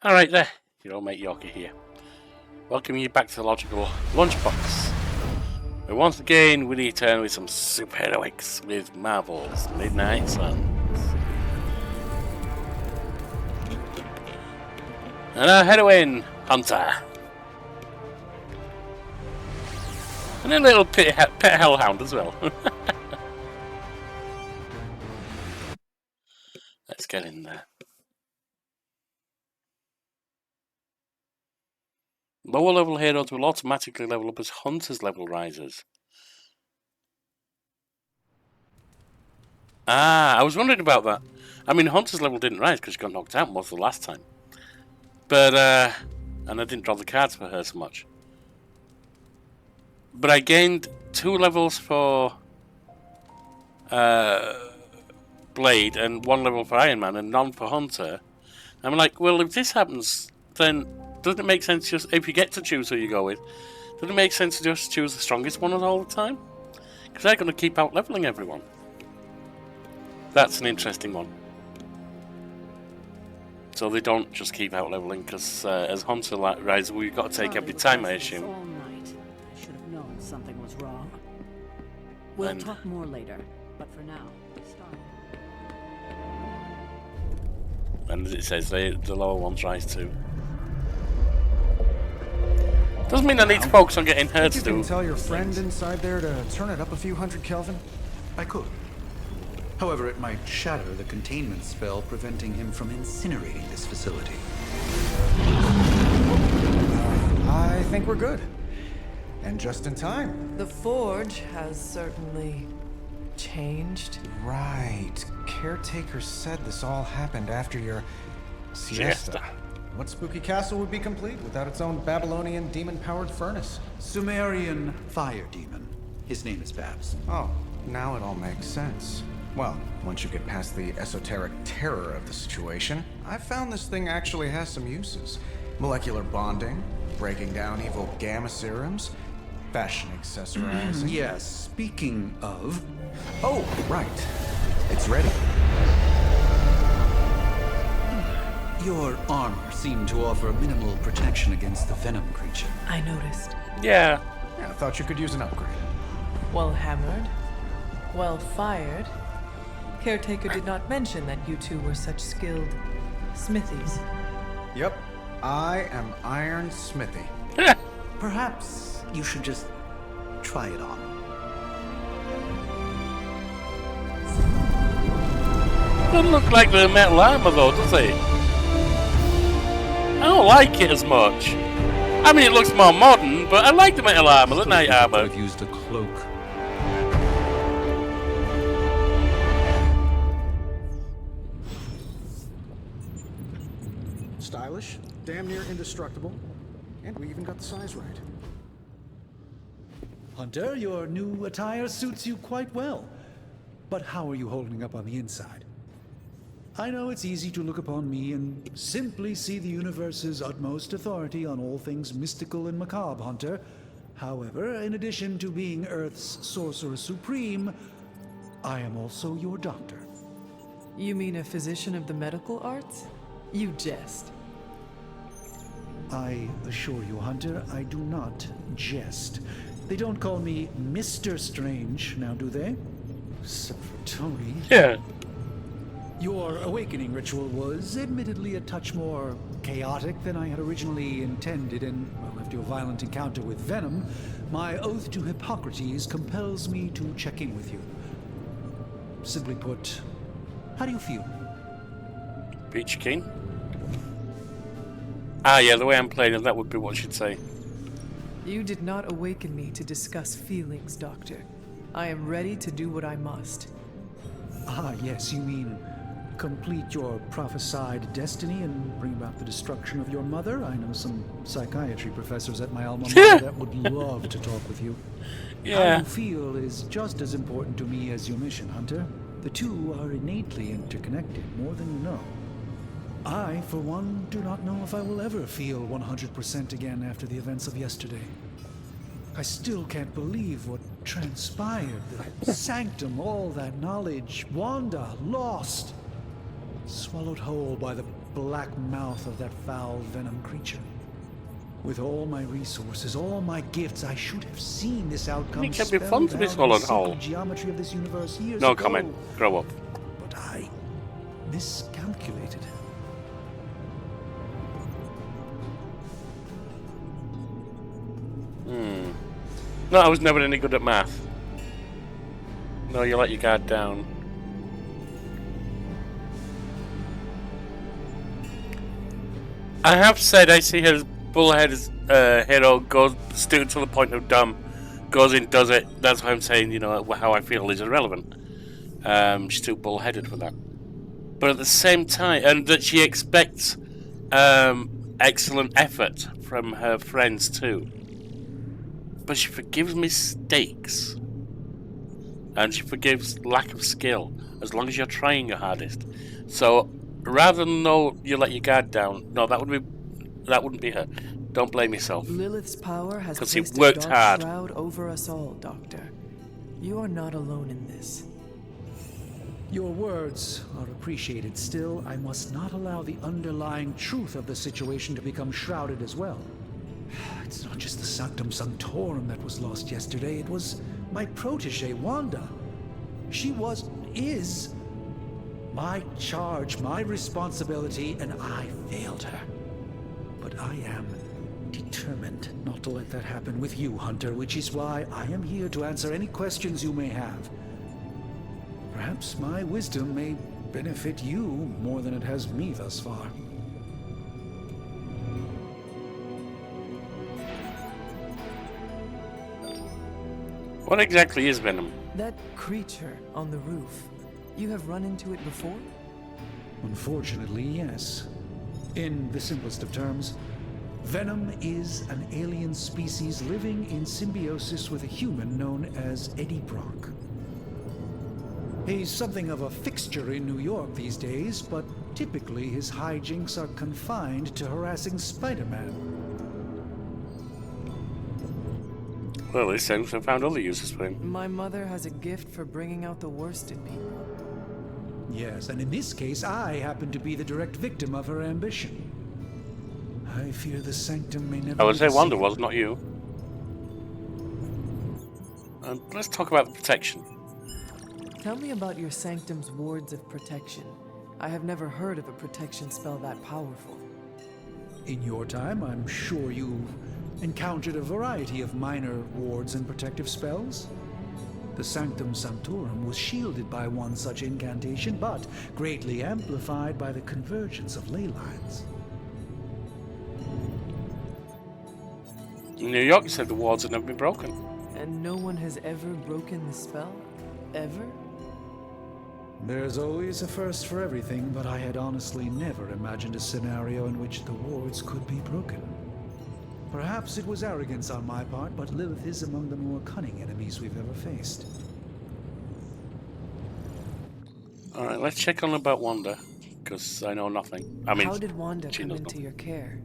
Alright there, your old mate Yorkie here. Welcoming you back to the Logical Lunchbox. Where once again we return with some superheroics with Marvel's Midnight Suns. And our heroine, Hunter. And a little pet hellhound as well. Let's get in there. Lower level heroes will automatically level up as Hunter's level rises. I was wondering about that. I mean, Hunter's level didn't rise because she got knocked out most of the last time. But, and I didn't draw the cards for her so much. But I gained 2 levels for Blade and 1 level for Iron Man and none for Hunter. I'm like, well, if this happens, then doesn't it make sense just, if you get to choose who you go with, doesn't it make sense to just choose the strongest one all the time? Because they're going to keep out leveling everyone. That's an interesting one. So they don't just keep out leveling, because as Hunter rises, we've got to take every time, I assume. All night. I should have known something was wrong. We'll talk more later, but for now, start. And as it says, the lower ones rise too. Doesn't mean I need to focus on getting her to do. You can tell your friend inside there to turn it up a few hundred Kelvin? I could. However, it might shatter the containment spell preventing him from incinerating this facility. I think we're good. And just in time. The Forge has certainly changed. Right. Caretaker said this all happened after your siesta. What spooky castle would be complete without its own Babylonian demon-powered furnace? Sumerian fire demon. His name is Babs. Oh, now it all makes sense. Well, once you get past the esoteric terror of the situation, I've found this thing actually has some uses. Molecular bonding, breaking down evil gamma serums, fashion accessorizing. Yes, speaking of... Oh, right. It's ready. Your armor seemed to offer minimal protection against the Venom creature. I noticed. Yeah. Yeah, I thought you could use an upgrade. Well hammered. Well fired. Caretaker did not mention that you two were such skilled smithies. Yep. I am Iron Smithy. Perhaps you should just try it on. Doesn't look like the metal armor though, does it? I don't like it as much. I mean, it looks more modern, but I like the metal armor, the night armor. I've used a cloak. Stylish, damn near indestructible, and we even got the size right. Hunter, your new attire suits you quite well. But how are you holding up on the inside? I know it's easy to look upon me and simply see the universe's utmost authority on all things mystical and macabre, Hunter. However, in addition to being Earth's sorcerer supreme, I am also your doctor. You mean a physician of the medical arts? You jest. I assure you, Hunter, I do not jest. They don't call me Mr. Strange, now do they? Except for Tony. Yeah. Your awakening ritual was admittedly a touch more chaotic than I had originally intended, and well, after your violent encounter with Venom, my oath to Hippocrates compels me to check in with you. Simply put, how do you feel? Peachy keen. Ah, yeah, the way I'm playing it, that would be what she'd say. You did not awaken me to discuss feelings, Doctor. I am ready to do what I must. Ah, yes, you mean complete your prophesied destiny and bring about the destruction of your mother? I know some psychiatry professors at my alma mater that would love to talk with you. Yeah. How you feel is just as important to me as your mission, Hunter. The two are innately interconnected, more than you know. I, for one, do not know if I will ever feel 100% again after the events of yesterday. I still can't believe what transpired. The sanctum, all that knowledge, Wanda, lost. Swallowed whole by the black mouth of that foul Venom creature. With all my resources, all my gifts, I should have seen this outcome. It can be fun to be swallowed whole. Geometry of this universe years No ago. comment. Grow up. But I miscalculated. No, I was never any good at math. No, you let your guard down. I have said I see her as bullhead hero goes still to the point of dumb, goes in, does it. That's why I'm saying, you know, how I feel is irrelevant. She's too bullheaded for that. But at the same time, and that she expects excellent effort from her friends too. But she forgives mistakes. And she forgives lack of skill, as long as you're trying your hardest. So, rather than you let your guard down, no, that wouldn't be her. Don't blame yourself. Lilith's power has 'Cause he placed worked a dark hard. shroud over us all, Doctor. You are not alone in this. Your words are appreciated. Still, I must not allow the underlying truth of the situation to become shrouded as well. It's not just the Sanctum Sanctorum that was lost yesterday. It was my protege, Wanda. She is my charge, my responsibility, and I failed her. But I am determined not to let that happen with you, Hunter, which is why I am here to answer any questions you may have. Perhaps my wisdom may benefit you more than it has me thus far. What exactly is Venom? That creature on the roof, you have run into it before? Unfortunately, yes. In the simplest of terms, Venom is an alien species living in symbiosis with a human known as Eddie Brock. He's something of a fixture in New York these days, but typically his hijinks are confined to harassing Spider-Man. Well, it seems I found other uses for him. My mother has a gift for bringing out the worst in people. Yes, and in this case, I happen to be the direct victim of her ambition. I fear the Sanctum may never... I would say receive- Wanda was, not you. Let's talk about the protection. Tell me about your Sanctum's wards of protection. I have never heard of a protection spell that powerful. In your time, I'm sure you've encountered a variety of minor wards and protective spells. The Sanctum Sanctorum was shielded by one such incantation, but greatly amplified by the convergence of ley lines. In New York, you said the wards had never been broken. And no one has ever broken the spell? Ever? There's always a first for everything, but I had honestly never imagined a scenario in which the wards could be broken. Perhaps it was arrogance on my part, but Lilith is among the more cunning enemies we've ever faced. Alright, let's check on about Wanda, because I know nothing. I mean, how did Wanda she come knows into nothing. your care?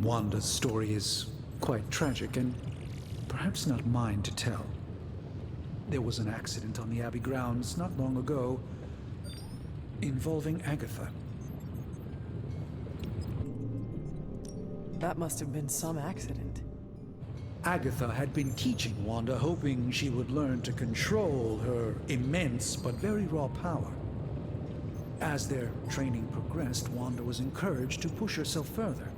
Wanda's story is quite tragic, and perhaps not mine to tell. There was an accident on the Abbey grounds not long ago involving Agatha. That must have been some accident. Agatha had been teaching Wanda, hoping she would learn to control her immense but very raw power. As their training progressed, Wanda was encouraged to push herself further.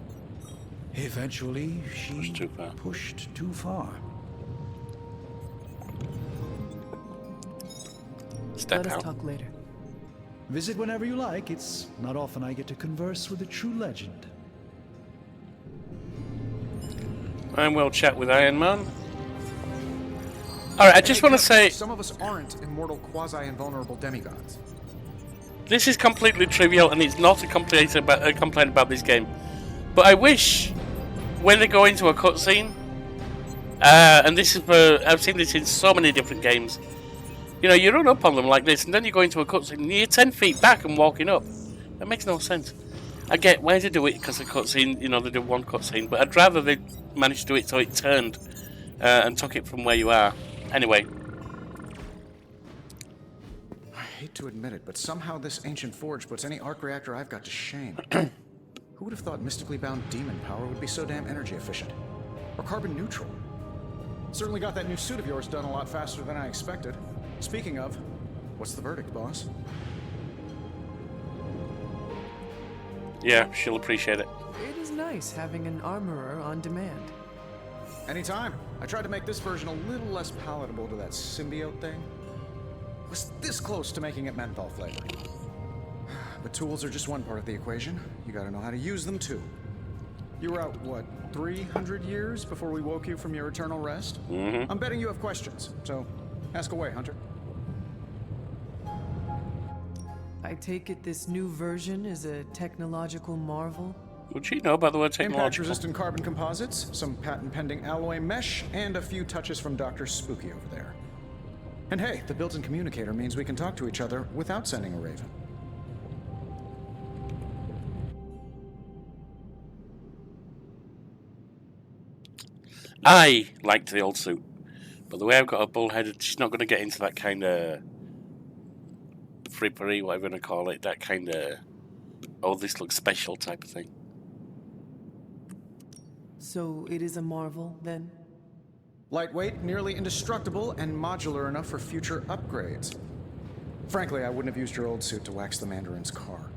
Eventually, she Pushed too far. pushed too far. Step Let us out. talk later. Visit whenever you like. It's not often I get to converse with a true legend. And we'll chat with Iron Man. Alright, I just want to say, Some of us aren't immortal, quasi-invulnerable demigods. this is completely trivial and it's not a complaint about this game. But I wish, when they go into a cutscene, and this is I've seen this in so many different games, you know, you run up on them like this and then you go into a cutscene and you're 10 feet back and walking up. That makes no sense. I get why they do it because the cutscene, you know, they do one cutscene, but I'd rather they managed to do it so it turned and took it from where you are. Anyway, I hate to admit it, but somehow this ancient forge puts any arc reactor I've got to shame. Who would have thought mystically bound demon power would be so damn energy efficient? Or carbon neutral? Certainly got that new suit of yours done a lot faster than I expected. Speaking of, what's the verdict, boss? Yeah, she'll appreciate it. It is nice having an armorer on demand. Anytime. I tried to make this version a little less palatable to that symbiote thing. Was this close to making it menthol flavored. But tools are just one part of the equation. You gotta know how to use them too. You were out, what, 300 years before we woke you from your eternal rest? Mm-hmm. I'm betting you have questions, so ask away, Hunter. I take it this new version is a technological marvel? Would she know about the word technological? Impact-resistant carbon composites, some patent-pending alloy mesh, and a few touches from Dr. Spooky over there. And hey, the built-in communicator means we can talk to each other without sending a raven. I liked the old suit, but the way I've got a bullheaded, she's not going to get into that kind of frippery, whatever you want to call it, that kind of, oh, this looks special type of thing. So it is a marvel, then? Lightweight, nearly indestructible, and modular enough for future upgrades. Frankly, I wouldn't have used your old suit to wax the Mandarin's car.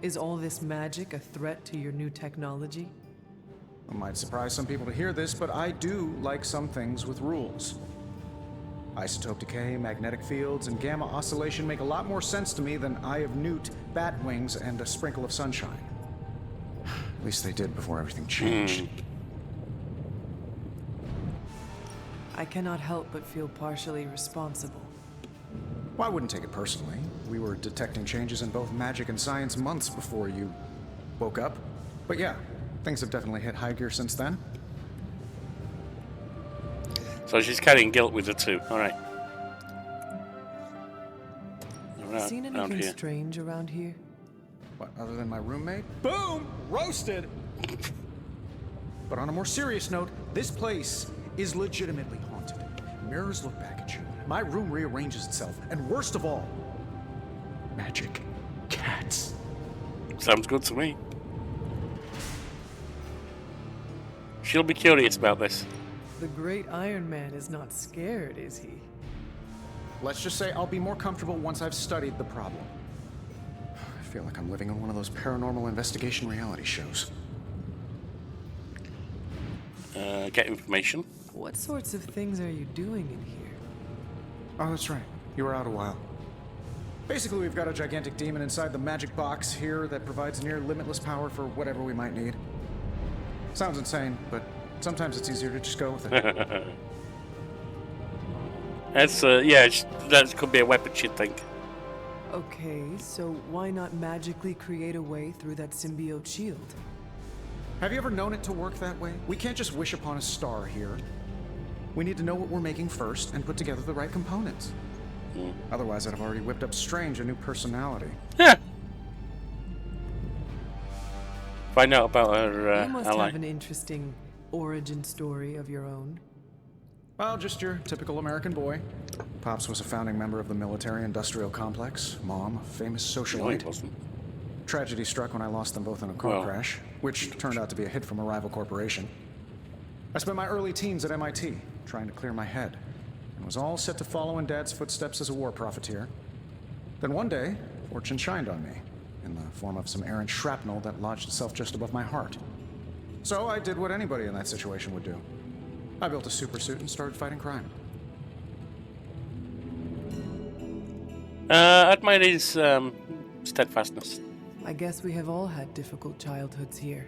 Is all this magic a threat to your new technology? It might surprise some people to hear this, but I do like some things with rules. Isotope decay, magnetic fields, and gamma oscillation make a lot more sense to me than Eye of Newt, bat wings, and a sprinkle of sunshine. At least they did before everything changed. I cannot help but feel partially responsible. Well, I wouldn't take it personally. We were detecting changes in both magic and science months before you woke up. But yeah, things have definitely hit high gear since then. So she's carrying guilt with her too. All right. Seen anything strange around here? What, other than my roommate? Boom! Roasted! But on a more serious note, this place is legitimately haunted. Mirrors look back at you. My room rearranges itself. And worst of all, magic cats. Sounds good to me. She'll be curious about this. The great Iron Man is not scared, is he? Let's just say I'll be more comfortable once I've studied the problem. I feel like I'm living in one of those paranormal investigation reality shows. Get information. What sorts of things are you doing in here? Oh, that's right. You were out a while. Basically, we've got a gigantic demon inside the magic box here that provides near limitless power for whatever we might need. Sounds insane, but sometimes it's easier to just go with it. That's, yeah, that could be a weapon, she'd think. Okay, so why not magically create a way through that symbiote shield? Have you ever known it to work that way? We can't just wish upon a star here. We need to know what we're making first and put together the right components. Otherwise, I'd have already whipped up Strange a new personality. Yeah. Find out about her You must ally. have an interesting origin story of your own. Well, just your typical American boy. Pops was a founding member of the military-industrial complex. Mom, a famous No, he socialite. wasn't. Tragedy struck when I lost them both in a car Well, crash, which turned out to be a hit from a rival corporation. I spent my early teens at MIT, trying to clear my head, and was all set to follow in Dad's footsteps as a war profiteer. Then one day, fortune shined on me, in the form of some errant shrapnel that lodged itself just above my heart. So I did what anybody in that situation would do. I built a super suit and started fighting crime. Admire his steadfastness. I guess we have all had difficult childhoods here.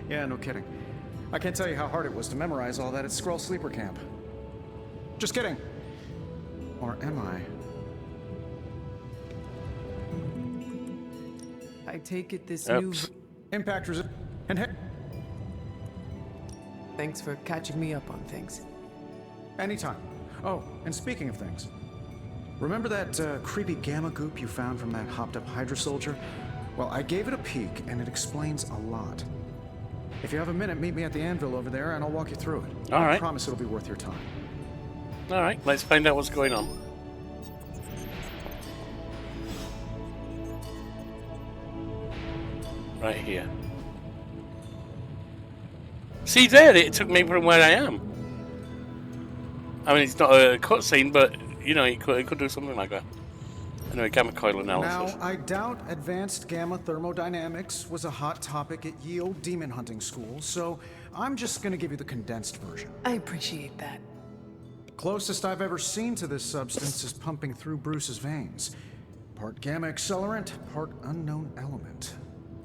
Yeah, no kidding. I can't tell you how hard it was to memorize all that at Skrull Sleeper Camp. Just kidding. Or am I? I take it this Oops. Impact and hit. Thanks for catching me up on things. Anytime. Oh, and speaking of things, remember that creepy gamma goop you found from that hopped-up Hydra soldier? Well, I gave it a peek, and it explains a lot. If you have a minute, meet me at the anvil over there and I'll walk you through it. All I right. promise it'll be worth your time. Alright, let's find out what's going on. Right here. See there, it took me from where I am. I mean, it's not a cutscene, but, you know, it could do something like that. Anyway, gamma coil analysis. Now, I doubt advanced gamma thermodynamics was a hot topic at Yield Demon Hunting School, so I'm just gonna give you the condensed version. I appreciate that. Closest I've ever seen to this substance is pumping through Bruce's veins. Part gamma accelerant, part unknown element.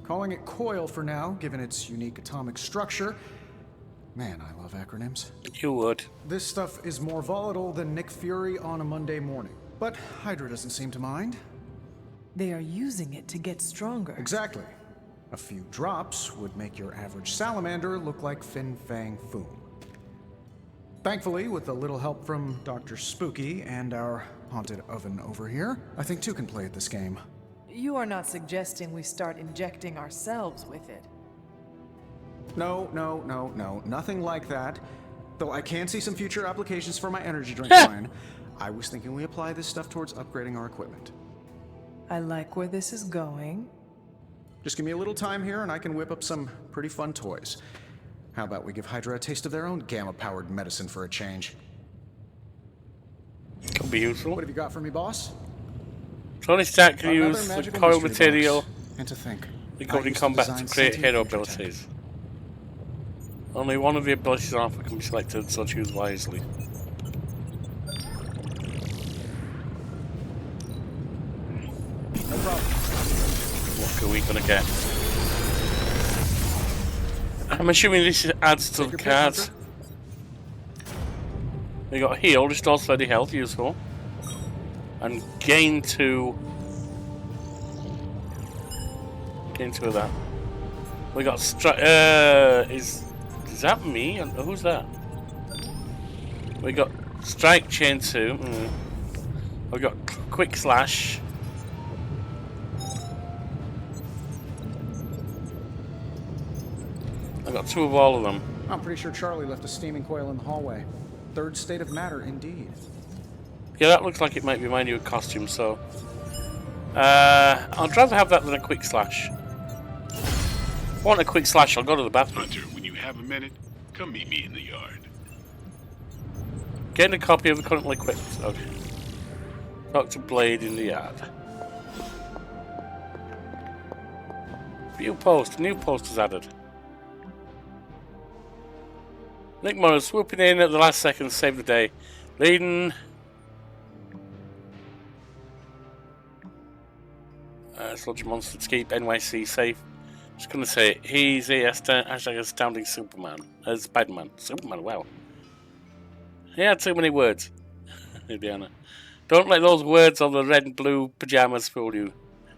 Calling it coil for now, given its unique atomic structure. Man, I love acronyms. You would. This stuff is more volatile than Nick Fury on a Monday morning. But Hydra doesn't seem to mind. They are using it to get stronger. Exactly. A few drops would make your average salamander look like Fin Fang Foom. Thankfully, with a little help from Dr. Spooky and our haunted oven over here, I think two can play at this game. You are not suggesting we start injecting ourselves with it. No, nothing like that. Though I can see some future applications for my energy drink line. I was thinking we apply this stuff towards upgrading our equipment. I like where this is going. Just give me a little time here and I can whip up some pretty fun toys. How about we give Hydra a taste of their own gamma-powered medicine for a change? Could be useful. What have you got for me, boss? Tony Stark can Another use the magical coil mystery material box. And to think, recorded I in used to combat to design create sentient hero future tech. abilities. Only one of the abilities on offer can be selected, so choose wisely. No problem. What are we gonna get? I'm assuming this adds to Take the your pick, cards. Hunter. We got heal, restore steady health, useful. And gain 2. Gain 2 of that. We got is that me? Who's that? We got strike chain 2. We got quick slash. I got 2 of all of them. I'm pretty sure Charlie left a steaming coil in the hallway. Third state of matter, indeed. Yeah, that looks like it might be my new costume, so... I'd rather have that than a quick slash. If I want a quick slash, I'll go to the bathroom. Hunter, when you have a minute, come meet me in the yard. Getting a copy of the currently equipped. Okay. Talk to Blade in the yard. View post. New post is added. Nick Morrow swooping in at the last second to save the day. Leading... Sludge Monster to keep NYC safe. Just gonna say, he's a hashtag astounding Superman. Spider-Man. Superman, wow. He had too many words. Indiana. Don't let those words on the red and blue pajamas fool you.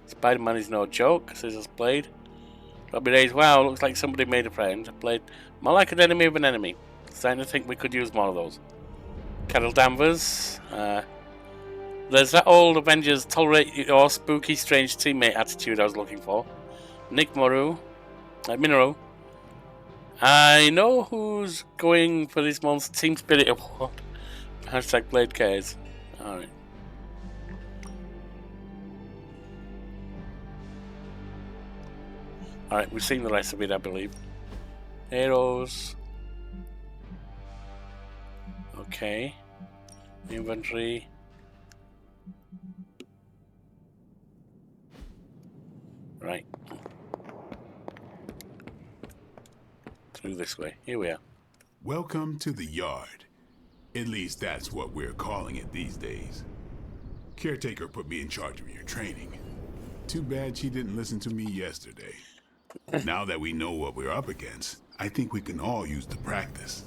Spider-Man is no joke, says this Blade. Robbie Ray's, wow, looks like somebody made a friend. Blade, more like an enemy of an enemy. Starting to think we could use more of those. Carol Danvers. There's that old Avengers tolerate your spooky, strange teammate attitude I was looking for. Nick Minoru. I know who's going for this month's Team Spirit Award. Hashtag Blade Cares. Alright. Alright, we've seen the rest of it, I believe. Heroes. Okay. Inventory. Right. Through this way. Here we are. Welcome to the yard. At least that's what we're calling it these days. Caretaker put me in charge of your training. Too bad she didn't listen to me yesterday. Now that we know what we're up against, I think we can all use the practice.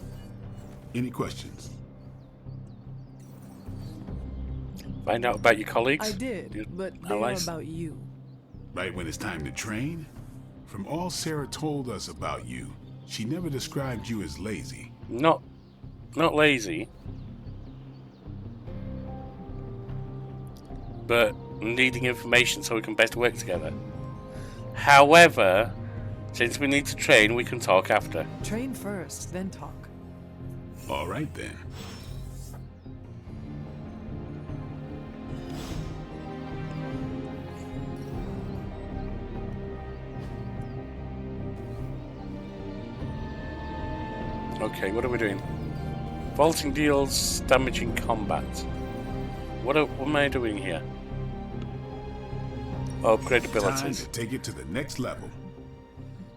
Any questions? Find out about your colleagues. I did, but they are allies. about you. Right when it's time to train? From all Sarah told us about you, she never described you as lazy. Not lazy, but needing information so we can best work together. However, Since we need to train, we can talk after. Train first, then talk. All right then. Okay, what are we doing? Vaulting deals damage in combat. What am I doing here? Upgrade Time abilities. to take it to the next level.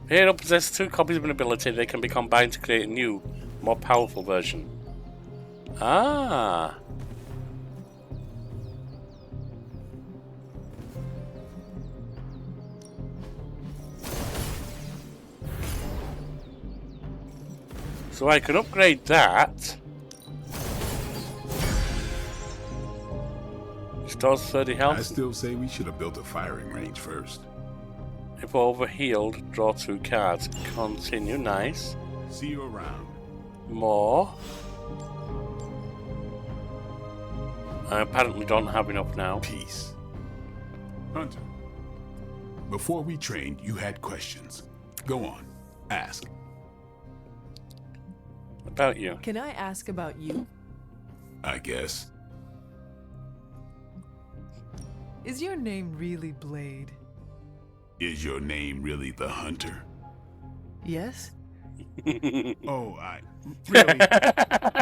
Hero possesses 2 copies of an ability. They can be combined to create a new, more powerful version. Ah. So I can upgrade that. Restores 30 I health. still say we should have built a firing range first. If overhealed, draw 2 cards. Continue, nice. See you around. More. I apparently don't have enough now. Peace. Hunter, before we trained, you had questions. Go on, ask. About you. Can I ask about you? I guess. Is your name really Blade? Is your name really the Hunter? Yes? Oh, really?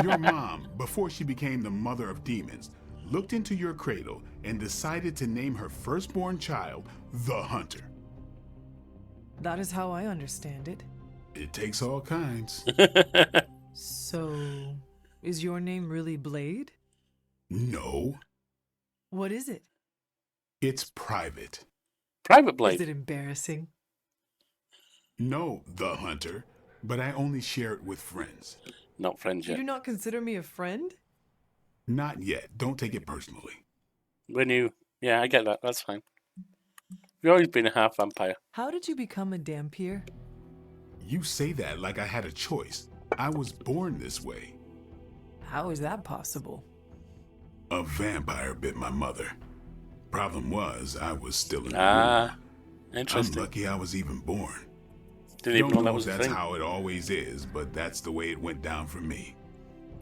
Your mom, before she became the mother of demons, looked into your cradle and decided to name her firstborn child the Hunter. That is how I understand it. It takes all kinds. So, is your name really Blade? No, What is it? it's private. Private Blade. Is it embarrassing? No, the Hunter, but I only share it with friends. Not friends You yet. do not consider me a friend? Not yet. Don't take it personally. When you... Yeah, I get that. That's fine. You've always been a half vampire. How did you become a Dampier? You say that like I had a choice. I was born this way. How is that possible? A vampire bit my mother. Problem was, I was still in the womb. Ah, I'm interesting. lucky I was even born. Didn't even Don't know that know was if a that's thing. how it always is, but that's the way it went down for me.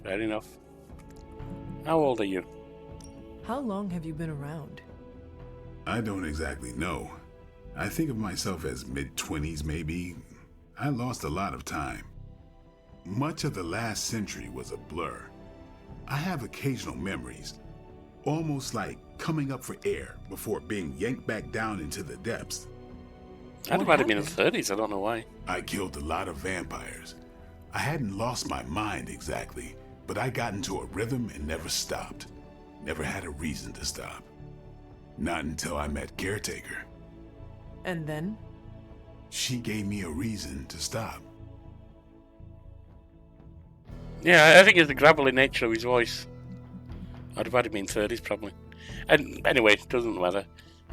Fair enough. How old are you? How long have you been around? I don't exactly know. I think of myself as mid-20s maybe. I lost a lot of time. Much of the last century was a blur. I have occasional memories, almost like coming up for air before being yanked back down into the depths. I'd What have had him in the happened? 30s. I don't know why. I killed a lot of vampires. I hadn't lost my mind exactly, but I got into a rhythm and never stopped. Never had a reason to stop. Not until I met Caretaker. And then? She gave me a reason to stop. Yeah, I think it's the gravelly nature of his voice. I'd have had him in 30s probably. And anyway, doesn't matter.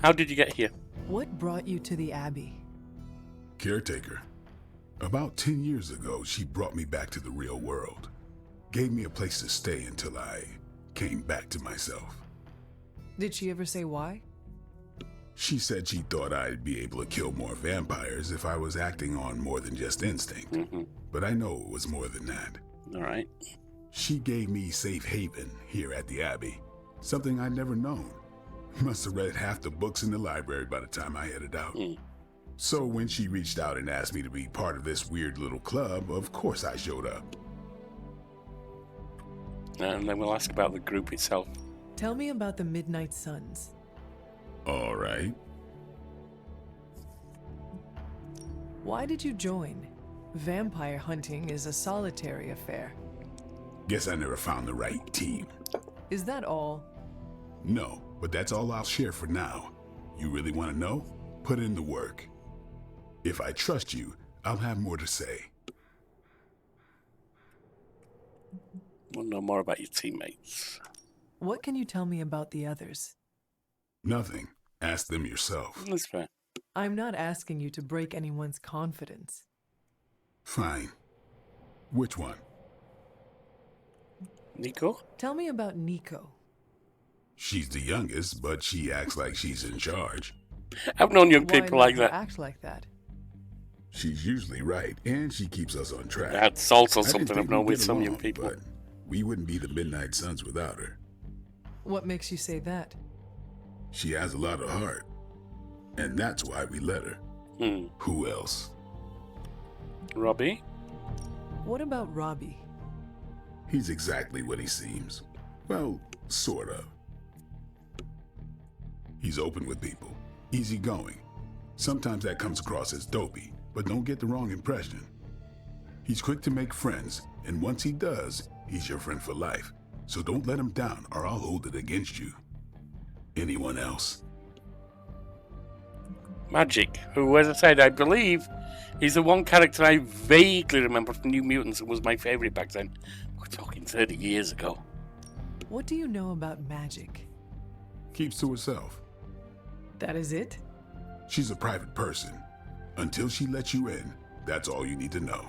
How did you get here? What brought you to the Abbey? Caretaker. About 10 years ago, she brought me back to the real world. Gave me a place to stay until I came back to myself. Did she ever say why? She said she thought I'd be able to kill more vampires if I was acting on more than just instinct. But I know it was more than that. Alright. She gave me safe haven here at the Abbey. Something I'd never known. Must have read half the books in the library by the time I headed out. So when she reached out and asked me to be part of this weird little club, of course I showed up. And then we'll ask about the group itself. Tell me about the Midnight Suns. All right. Why did you join? Vampire hunting is a solitary affair. Guess I never found the right team. Is that all? No, but that's all I'll share for now. You really want to know? Put in the work. If I trust you, I'll have more to say. We'll know more about your teammates. What can you tell me about the others? Nothing. Ask them yourself. That's fair. I'm not asking you to break anyone's confidence. Fine. Which one? Nico? Tell me about Nico. She's the youngest, but she acts like she's in charge. I've known young Why people let like her that. act like that? She's usually right, and she keeps us on track. That's also I didn't something think I've known we'd with get some young along, people. But we wouldn't be the Midnight Suns without her. What makes you say that? She has a lot of heart, and that's why we let her. Who else? Robbie? What about Robbie? He's exactly what he seems. Well, sort of. He's open with people, easygoing. Sometimes that comes across as dopey, but don't get the wrong impression. He's quick to make friends, and once he does, he's your friend for life. So don't let him down, or I'll hold it against you. Anyone else? Magic, who, as I said, I believe is the one character I vaguely remember from New Mutants and was my favourite back then. We're talking 30 years ago. What do you know about magic? Keeps to herself. That is it? She's a private person. Until she lets you in, that's all you need to know.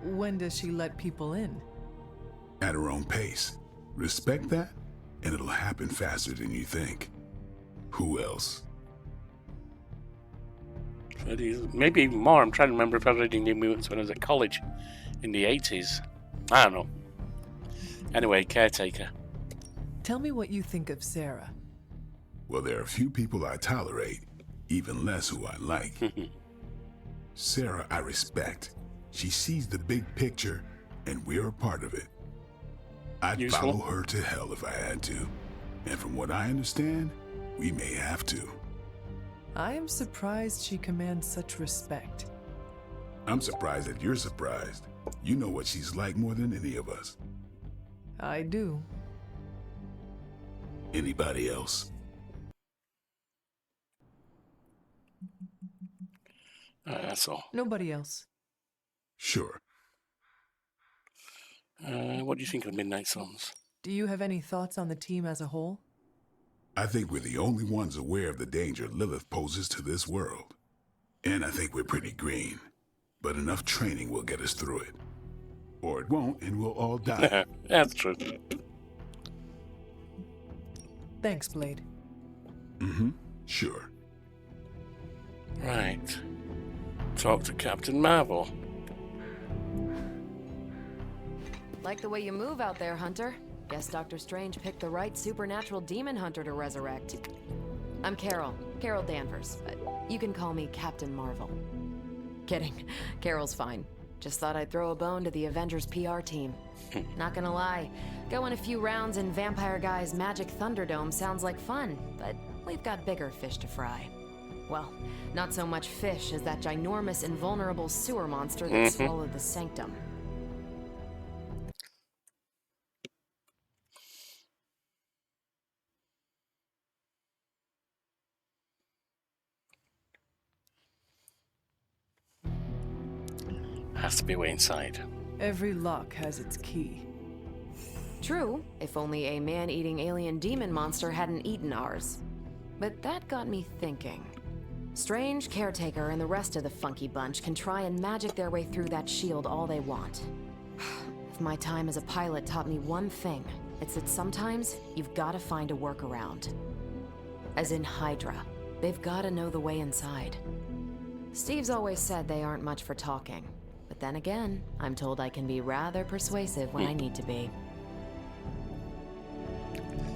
When does she let people in? At her own pace. Respect that, and it'll happen faster than you think. Who else? Maybe even more. I'm trying to remember if I read New Mutants when I was at college in the 80s. I don't know. Anyway, Caretaker. Tell me what you think of Sarah. Well, there are a few people I tolerate, even less who I like. Sarah, I respect. She sees the big picture, and we're a part of it. I'd Useful. follow her to hell if I had to. And from what I understand, we may have to. I am surprised she commands such respect. I'm surprised that you're surprised. You know what she's like more than any of us. I do. Anybody else? That's all. Nobody else. Sure. What do you think of Midnight Suns? Do you have any thoughts on the team as a whole? I think we're the only ones aware of the danger Lilith poses to this world. And I think we're pretty green. But enough training will get us through it. Or it won't, and we'll all die. That's true. Thanks, Blade. Sure. Right. Talk to Captain Marvel. Like the way you move out there, Hunter. Guess Dr. Strange picked the right supernatural demon hunter to resurrect. I'm Carol Danvers, but you can call me Captain Marvel. Kidding, Carol's fine. Just thought I'd throw a bone to the Avengers PR team. Not gonna lie, going a few rounds in Vampire Guy's Magic Thunderdome sounds like fun, but we've got bigger fish to fry. Well, not so much fish as that ginormous invulnerable sewer monster that swallowed the Sanctum. Has to be way inside. Every lock has its key. True, if only a man-eating alien demon monster hadn't eaten ours. But that got me thinking. Strange, Caretaker, and the rest of the funky bunch can try and magic their way through that shield all they want. If my time as a pilot taught me one thing, it's that sometimes you've got to find a workaround. As in Hydra, they've got to know the way inside. Steve's always said they aren't much for talking. But then again, I'm told I can be rather persuasive when I need to be.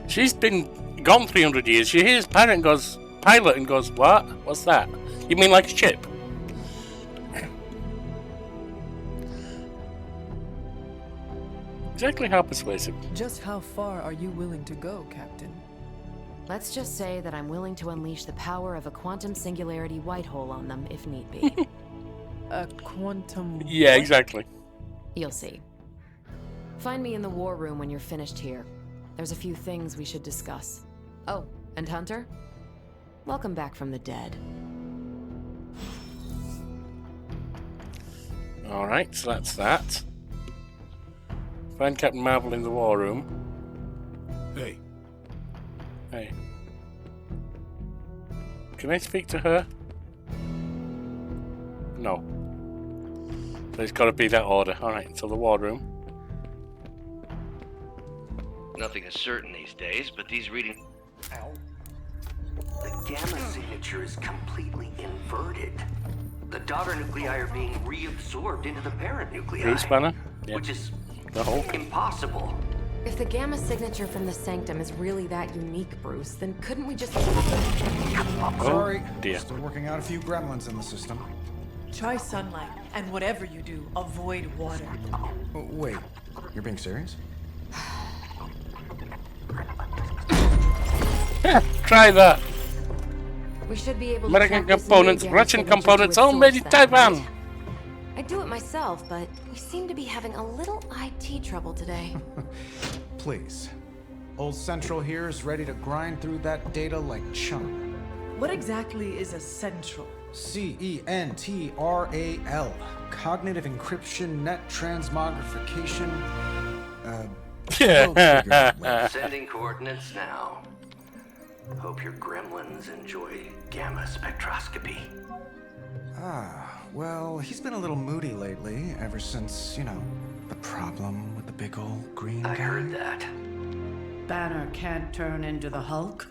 She's been gone 300 years. She hears pilot and goes, what? What's that? You mean like a ship? Exactly how persuasive. Just how far are you willing to go, Captain? Let's just say that I'm willing to unleash the power of a quantum singularity white hole on them if need be. A quantum... Yeah, what? exactly. You'll see. Find me in the war room when you're finished here. There's a few things we should discuss. Oh, and Hunter? Welcome back from the dead. Alright, so that's that. Find Captain Marvel in the war room. Hey, Hey. Can I speak to her? No. So it's got to be that order. Alright, so the war room. Nothing is certain these days, but these readings... The gamma signature is completely inverted. The daughter nuclei are being reabsorbed into the parent nuclei. Bruce Banner? Yeah. Which is The Hulk? impossible. If the gamma signature from the Sanctum is really that unique, Bruce, then couldn't we just... Sorry. dear. Still working out a few gremlins in the system. Try sunlight, and whatever you do, avoid water. Oh, wait, you're being serious? Try that. We should be able to American track this new components, gamma Russian signature to components, its all made source in then, Taiwan. right? I'd do it myself, but we seem to be having a little IT trouble today. Please. Old Central here is ready to grind through that data like chum. What exactly is a central? CENTRAL. Cognitive encryption, net transmogrification. we'll figure it out later. Sending coordinates now. Hope your gremlins enjoy gamma spectroscopy. Well, he's been a little moody lately, ever since, the problem with the big old green guy. I heard that. Banner can't turn into the Hulk?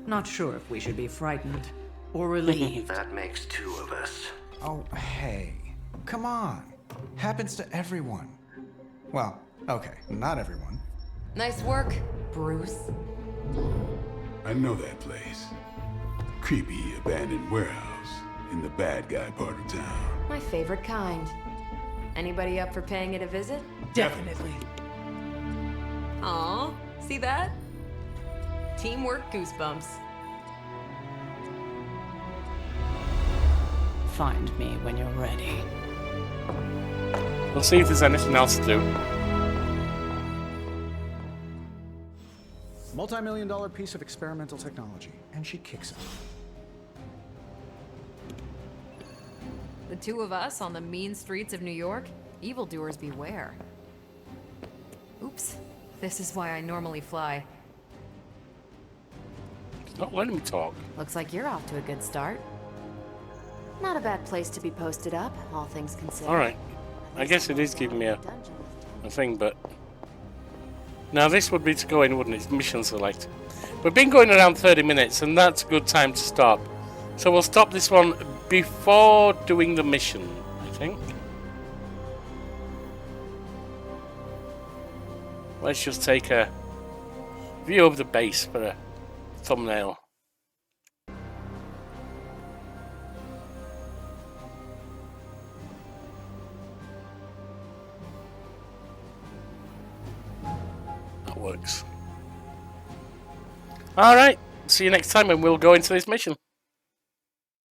Not sure if we should be frightened or relieved. That makes two of us. Oh, hey. Come on. Happens to everyone. Well, okay, not everyone. Nice work, Bruce. I know that place. Creepy abandoned warehouse in the bad guy part of town. My favorite kind. Anybody up for paying it a visit? Definitely. Aw, see that? Teamwork goosebumps. Find me when you're ready. We'll see if there's anything else to do. Multi-million-dollar piece of experimental technology, and she kicks it. The two of us on the mean streets of New York? Evildoers beware. Oops. This is why I normally fly. Not letting me talk. Looks like you're off to a good start. Not a bad place to be posted up, all things considered. Alright. I guess it is giving me a thing, but... Now this would be to go in, wouldn't it? Mission select. We've been going around 30 minutes, and that's a good time to stop. So we'll stop this one before doing the mission, I think. Let's just take a view of the base for a thumbnail. That works. Alright, see you next time and we'll go into this mission.